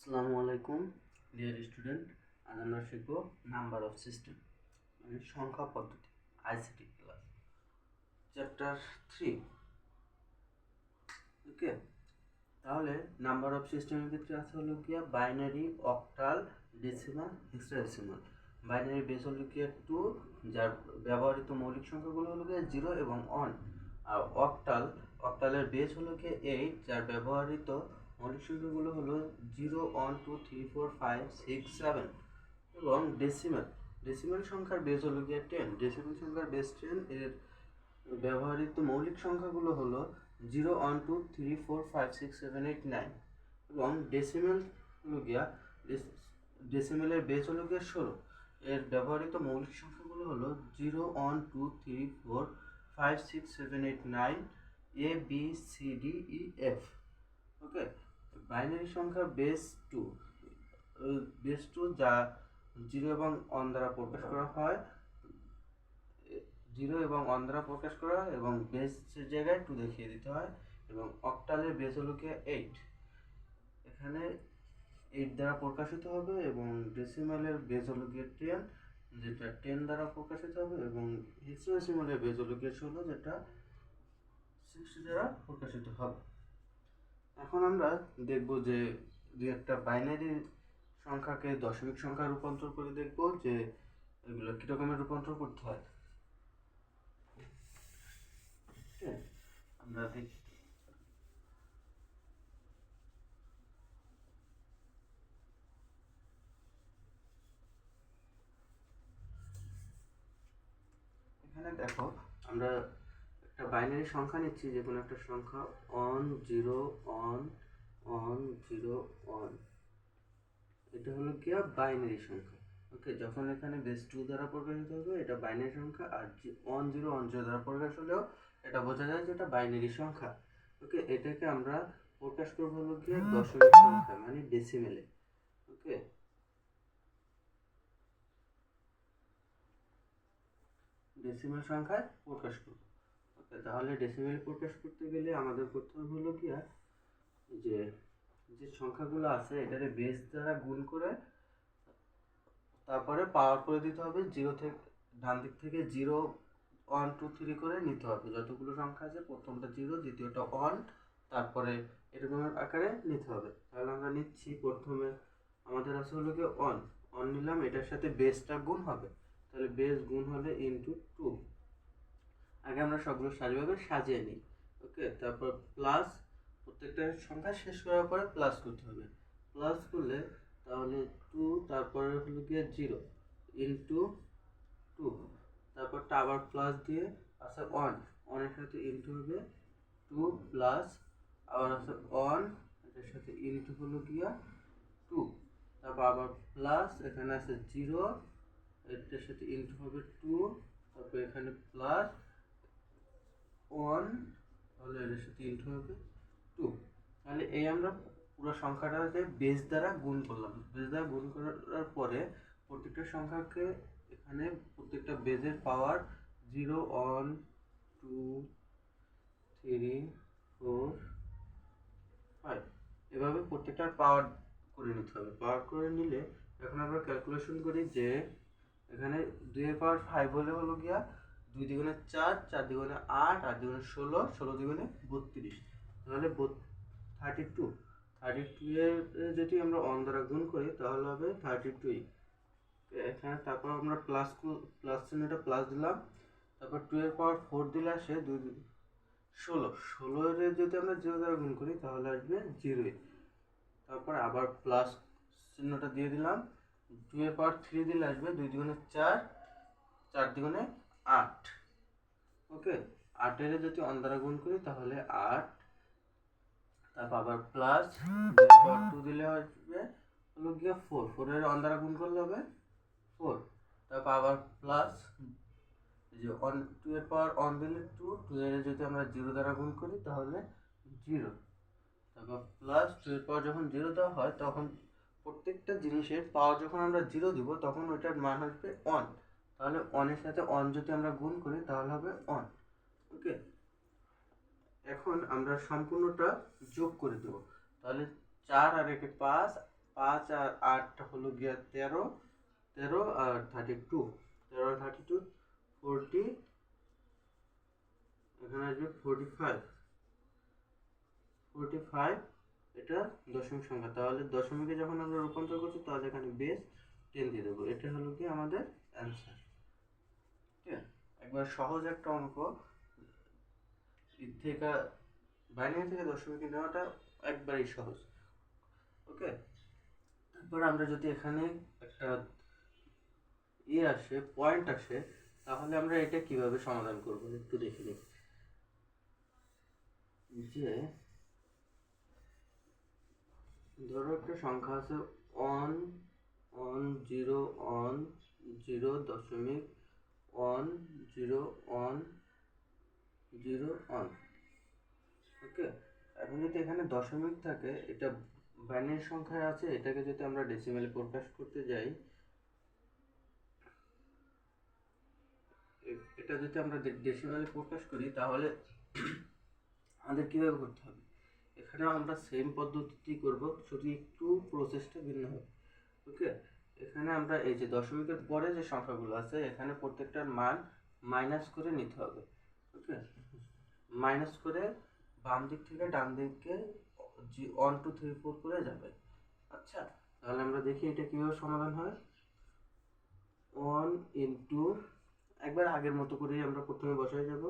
আসসালামু আলাইকুম dear student. আজ আমরা শিখব নাম্বার অফ সিস্টেম মানে সংখ্যা পদ্ধতি আইসিটি ক্লাস চ্যাপ্টার 3। ওকে, তাহলে নাম্বার অফ সিস্টেমের ক্ষেত্রে আছে হলো গিয়া binary, octal, decimal, hexadecimal. Binary base হলো গিয়া 2, যার ব্যবহৃত মৌলিক সংখ্যাগুলো হলো গিয়া 0 এবং 1। আর অক্টালের বেস হলো গিয়া 8, যার ব্যবহৃত মৌলিক সংখ্যাগুলো হলো 0 1 2 3 4 5 6 7। এবং ডেসিমাল সংখ্যার বেস হলো গিয়া 10। ডেসিমাল সংখ্যার বেস 10, এর ব্যবহৃত মৌলিক সংখ্যাগুলো হলো 0 1 2 3 4 5 6 7 8 9। এবং ডেসিমাল হলো গিয়া ডেসিমালের বেস হলো গিয়া 16, এর ব্যবহৃত মৌলিক সংখ্যাগুলো হলো 0 1 2 3 4 5 6 7 8 9 A B C D E F. Okay, binary সংখ্যা বেস টু যা 0 এবং 1 দ্বারা প্রকাশ করা হয়, 0 এবং 1 দ্বারা প্রকাশ করা হয় এবং বেসের জায়গায় 2 দেখিয়ে দিতে হয়। এবং অক্টালের বেস হলো কি 8, এখানে 8 দ্বারা প্রকাশিত হবে। এবং ডেসিমালের বেস হলো কি 10, যেটা 10 দ্বারা প্রকাশিত হবে। এবং হেক্সাডেসিমালের বেস হলো কি 16, যেটা 60 দ্বারা প্রকাশিত হবে। এখন আমরা দেখব যে দুই একটা বাইনারি সংখ্যাকে দশমিক সংখ্যা রূপান্তর করে দেখব যে এগুলো কি রকমের রূপান্তর করতে হয়। আমরা দেখি এখানে দেখো, আমরা একটা বাইনারি সংখ্যা নিচ্ছি, যে কোনো একটা সংখ্যা 1 0 1 1 0 1। এটা হলো কি বাইনারি সংখ্যা। ওকে, যখন এখানে বেস 2 দ্বারা প্রকাশিত হবে এটা বাইনারি সংখ্যা, আর 1 0 1 0 দ্বারা প্রকাশ হলেও এটা বোঝা যায় যে এটা বাইনারি সংখ্যা। ওকে, এটাকে আমরা প্রকাশ করবো হলো গিয়ে দশমিক সংখ্যা মানে ডেসিমেলে। ওকে, ডেসিমেল সংখ্যায় প্রকাশ করব। ওকে, তাহলে ডেসিমেল প্রকাশ করতে গেলে আমাদের করতে হবে হলো গিয়া যে যে সংখ্যাগুলো আছে এটারে বেস দ্বারা গুণ করে তারপরে পাওয়ার করে দিতে হবে। জিরো থেকে ডান দিক থেকে 0 1 2 3 করে নিতে হবে। যতগুলো সংখ্যা আছে প্রথমটা 0, দ্বিতীয়টা 1, তারপরে এরকম আকারে নিতে হবে। তাহলে আমরা নিচ্ছি, প্রথমে আমাদের আছে হলো কি 1 নিলাম, এটার সাথে বেসটা গুণ হবে। তাহলে বেস গুণ হলে ইনটু 2। আগে আমরা সবগুলো সারিভাবে সাজিয়ে নিই। ওকে, তারপর প্লাস, প্রত্যেকটা সংখ্যা শেষ করার পরে প্লাস করতে হবে। প্লাস করলে তাহলে 2, তারপরে হলো গিয়ে 0 ইনটু 2, তারপরটা আবার প্লাস দিয়ে আছে 1, 1 এর সাথে ইনটু হবে 2 প্লাস আবার আছে 1, এটার সাথে ইনটু হলো গিয়া 2, তারপর আবার প্লাস, এখানে আছে 0, এটার সাথে ইনটু হবে 2, তারপর এখানে প্লাস 1, তাহলে এর সাথে ইনটু হবে 2। তাহলে এই আমরা পুরো সংখ্যাটাকে বেস দ্বারা গুণ করলাম। বেস দ্বারা গুণ করার পরে প্রত্যেকটা সংখ্যাকে এখানে প্রত্যেকটা বেজের পাওয়ার 0 1 2 3 4 5 এভাবে প্রত্যেকটার পাওয়ার করে নিতে হবে। পাওয়ার করে নিলে এখন আমরা ক্যালকুলেশন করি যে এখানে 2 এর পাওয়ার 5 হলে হলো গিয়া 2 দ্বিগুণে 4, 4 দ্বিগুণে 8, 8 দ্বিগুণে 16, 16 দ্বিগুণে 32, তাহলে 32। 32 এর যদি আমরা 1 দ্বারা গুণ করি তাহলে হবে 32। এখানে তারপর আমরা প্লাস চিহ্নটা প্লাস দিলাম, তারপর 2 এর পাওয়ার 4 দিলে আসে 2 16, 16 এর যদি আমরা 0 দ্বারা গুণ করি তাহলে আসবে 0। তারপর আবার প্লাস চিহ্নটা দিয়ে দিলাম, 2 এর পাওয়ার 3 দিলে আসবে 2 দ্বিগুণে 4, 4 দ্বিগুণে 8। ওকে, 8 এর যদি 1 দ্বারা গুণ করি তাহলে 8, তারপর আবার প্লাস 2 দিলে আসবে হলো গিয়ে 4, 4 এর 1 দ্বারা গুণ করলে হবে 4, তারপর আবার প্লাস যে 2 এর পাওয়ার 1 দিলে 2, 2 এর যদি আমরা 0 দ্বারা গুণ করি তাহলে 0, তারপর প্লাস 2 এর পাওয়ার যখন 0 দেওয়া হয় তখন প্রত্যেকটা জিনিসের পাওয়ার যখন আমরা 0 দিব তখন ওইটার মান আসবে 1। তাহলে 1 এর সাথে 1 যদি আমরা গুণ করি তাহলে হবে 1। ওকে, এখন আমরা সম্পূর্ণটা যোগ করে দেব। তাহলে 4 আর 1 5, 5 আর 8 হলো গিয়া 13, 13 আর 32, 13 আর 32 40, এখানে আসবে 45, 45 এটা দশমিক সংখ্যা। তাহলে দশমিকে যখন আমরা রূপান্তর করছি তাহলে এখানে বেস 10 দিয়ে দেবো। এটা হলো কি আমাদের অ্যান্সার। ঠিক আছে, একবার সহজ একটা অঙ্ক থেকে বাইনারি থেকে দশমিকে নেওয়াটা একবারেই সহজ। ওকে, তারপর আমরা যদি এখানে একটা আসে, পয়েন্ট আসে, তাহলে আমরা এটা কিভাবে সমাধান করব একটু দেখে নিই। যে ধরো একটা সংখ্যা আছে 1 1 0 1 0 দশমিক 1 0 1 0 1। ওকে, এখন যদি এখানে দশমিক থাকে, এটা বাইনারি সংখ্যায় আছে, এটাকে যদি আমরা ডেসিমেলে প্রকাশ করতে যাই, এটা যদি আমরা ডেসিমেলে প্রকাশ করি তাহলে আমাদের কীভাবে করতে হবে? এখানে আমরা সেম পদ্ধতিতেই করব, শুধু একটু প্রসেসটা ভিন্ন হবে। ওকে, এখানে আমরা এই যে দশমিকের পরে যে সংখ্যাগুলো আছে এখানে প্রত্যেকটার মান মাইনাস করে নিতে হবে। ওকে, মাইনাস করে বাম দিক থেকে ডান দিকে 1 2 3 4 করে যাবে। আচ্ছা, তাহলে আমরা দেখি এটা কিভাবে সমাধান হয়। 1 ইন্টু, একবার আগের মতো করেই আমরা প্রথমে বসাই যাব।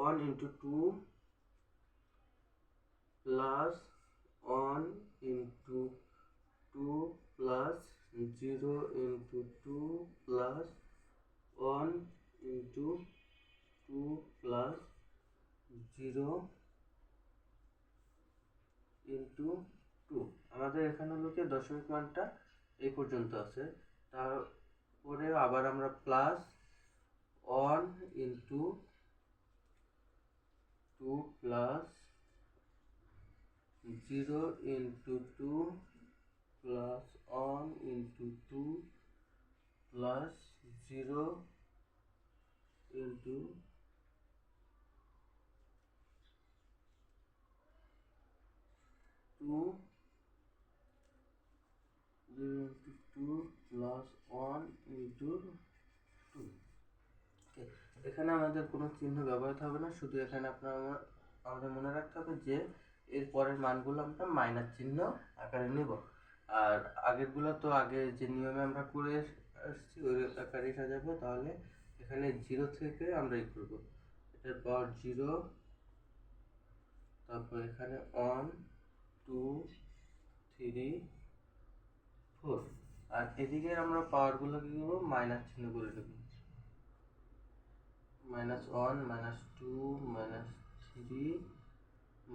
1 into 2 plus 1 into 2 plus 0 into 2 plus 1 into 2 plus 0 into 2। আমাদের এখানে হলো কি দশমিক মানটা এই পর্যন্ত আছে। তারপরে আবার আমরা plus 1 into 2 plus 0 into 2 plus 1 into 2 plus 0 into 2 0 into 2 plus 1 into 2। এখানে আমাদের কোনো চিহ্ন ব্যবহৃত হবে না, শুধু এখানে আমাদের মনে রাখতে হবে যে এর পরের মানগুলো আমরা মাইনাস চিহ্ন আকারে নেব। আর আগেরগুলো তো আগে যে নিয়মে আমরা করে আসছি ওই আকারে সাজাবো। তাহলে এখানে 0 থেকে আমরা ই করবো, এটার পাওয়ার 0, তারপর এখানে 1 2 3 4, আর এদিকে আমরা পাওয়ারগুলো কি করবো, মাইনাস চিহ্ন করে নেব। -1 -2 -3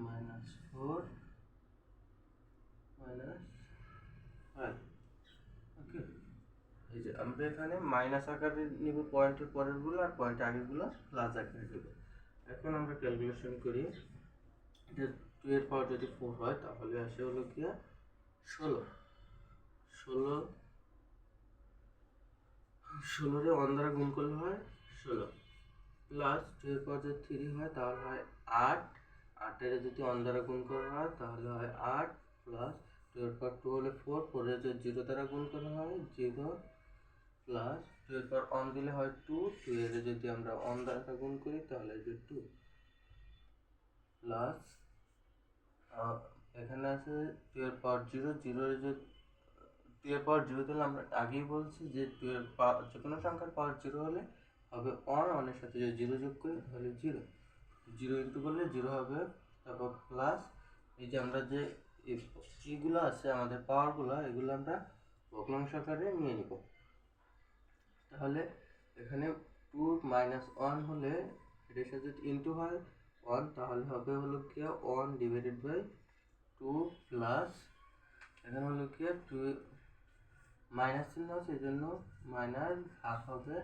-4 -5। ওকে, এই যে আমরা এখানে মাইনাস আকারে নিব পয়েন্টের পরেরগুলো, আর পয়েন্টের আগেরগুলো প্লাস আকারে নেব। এখন আমরা ক্যালকুলেশন করি, এটা 2 এর পাওয়ার যদি 4 হয় তাহলে আসে হলো কি 16। 16 রে 1 দ্বারা গুণ করলে হয় 16, প্লাস 2 এর পাওয়ার যদি 3 হয় তাহলে হয় 8, 8 এর যদি 1 দ্বারা গুণ করা হয় তাহলে হয় 8, প্লাস 2 এর পাওয়ার 2 হলে 4, 4 এর যদি 0 দ্বারা গুণ করা হয় 0, প্লাস 2 এর পাওয়ার 1 দিলে হয় 2, 2 এর যদি আমরা 1 দ্বারা গুণ করি তাহলে হবে 2, প্লাস এখানে আছে 2 এর পাওয়ার 0, 0 এর যদি 2 এর পাওয়ার 0 দিলে আমরা আগেই বলছি যে 2 এর পাওয়ার যে কোনো সংখ্যার পাওয়ার 0 হলে হবে 1, 1 এর সাথে যদি 0 যোগ করি তাহলে 0, 0 ইন্টু করলে 0 হবে। তারপর প্লাস এই যে আমরা যে এইগুলো আছে আমাদের পাওয়ারগুলো, এগুলো আমরা ভগ্নাংশ আকারে নিয়ে নিব। তাহলে এখানে 2 -1 হলে এটার সাথে যদি ইন্টু হয় 1 তাহলে হবে হলো কি 1 ডিভাইডেড বাই 2, প্লাস এখানে হলো কি 2 মাইনাস চিহ্ন আছে এই জন্য মাইনাস হাফ হবে,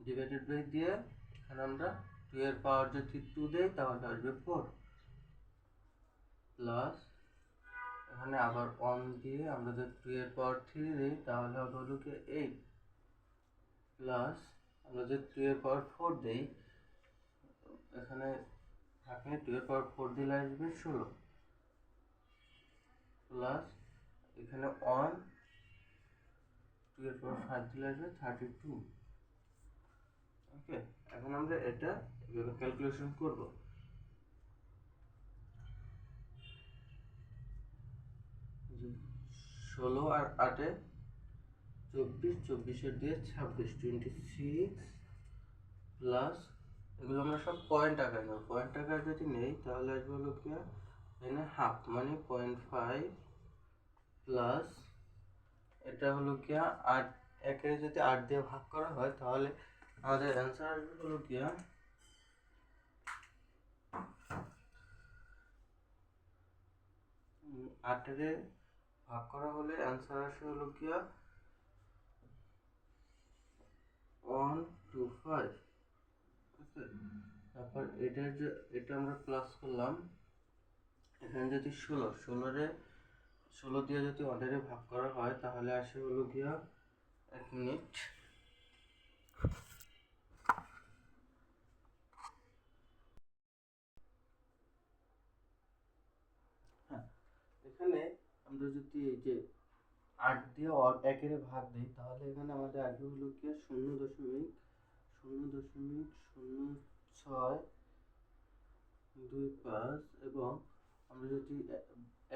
ডিভাইডেড বাই দিয়ে এখানে আমরা 2 এর পাওয়ার যদি 2 দেই তাহলে আসবে 4, প্লাস এখানে আবার 1 দিয়ে আমরা যদি 2 এর পাওয়ার 3 দিই তাহলে হবে হলো কি 8, প্লাস আমরা যদি 2 এর পাওয়ার 4 দেই এখানে থাকে 2 এর পাওয়ার 4 দিলে আসবে 16, প্লাস এখানে 1 2 এর পর 5 দিলে আসবে 32। ওকে, এখন আমরা এটা এভাবে ক্যালকুলেশন করব। 16 আর 8 এ 24, 24 দিয়ে 26, 26 প্লাস, এগুলো আমরা সব পয়েন্ট আকারে নেব। পয়েন্ট আকারে যদি নেই তাহলে আসবে হলো কি এখানে হাফ মানে 0.5 প্লাস, এটা হলো কি 8, একে যদি 8 দিয়ে ভাগ করা হয় তাহলে আমাদের অ্যান্সার আসবে হলো কি 8 এর ভাগ করা হলে অ্যান্সার আসে হলো কি 125। ওকে, তারপর এটা আমরা প্লাস করলাম। এখানে যদি 16 দিয়ে যদি অর্ডারে ভাগ করা হয় তাহলে আসে হলো গিয়া 1 মিনিট। হ্যাঁ, এখানে আমরা যদি এই যে 8 দিয়ে 1 এর ভাগ দিই তাহলে এখানে আমাদের আসবে হলো গিয়া 0.00625, এবং আমরা যদি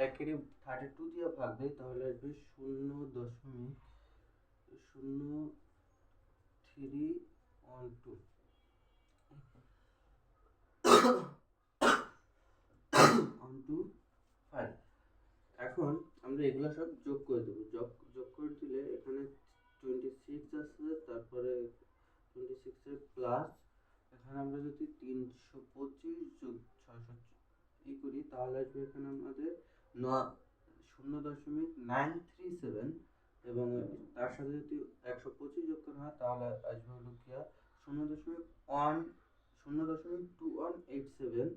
1 এর 32 দিয়ে ভাগ দিই তাহলে আসবে 0.03312। এখন আমরা এগুলো সব যোগ করে দেবো। যোগ করে দিলে এখানে 26 আছে, তারপরে 26 এর প্লাস, এখানে আমরা যদি 325 যোগ 600 করি তাহলে আসবে এখানে আমাদের 0.937, এবং তার সাথে যদি 125 যোগ করা হয় তাহলে আসবে হলো কি 0.2187,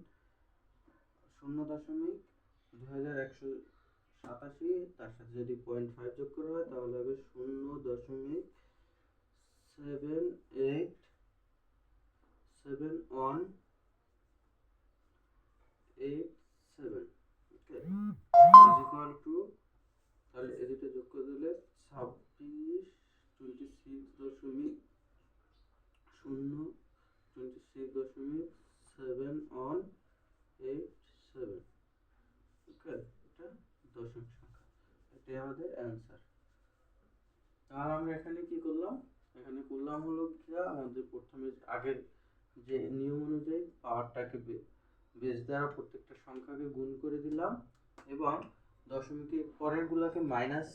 0.2187, তার সাথে যদি 0.5 যোগ করা হয় তাহলে হবে 0.787187। ওকে, ইজ ইকুয়াল টু, তাহলে এই দুটো যোগ করে দিলে 26, 26.717। ওকে, এটা দশমিক সংখ্যা, এটাই আমাদের অ্যান্সার। তাহলে আমরা এখানে কি করলাম, এখানে করলাম হলো গিয়া আমাদের প্রথমে আগের যে নিয়ম অনুযায়ী পাওয়ারটাকে বেস দ্বারা প্রত্যেকটা সংখ্যাকে গুণ করে দিলাম, এবং দশমিকের পরের গুলাকে মাইনাস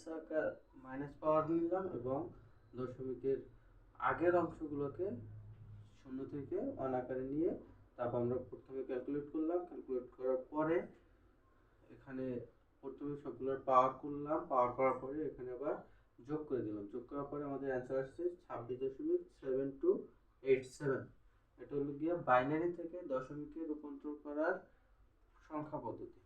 পাওয়ার নিলাম, এবং দশমিকের আগের অংশগুলোকে 0 থেকে 1 আকারে নিয়ে তারপর আমরা প্রথমে ক্যালকুলেট করলাম। ক্যালকুলেট করার পরে এখানে প্রথমে সবগুলোর পাওয়ার করলাম, পাওয়ার করার পরে এখানে আবার যোগ করে দিলাম। যোগ করার পরে আমাদের অ্যান্সার আসছে 26.7287। এটা হলো গিয়া বাইনারি থেকে দশমিকে রূপান্তর করার সংখ্যা পদ্ধতি।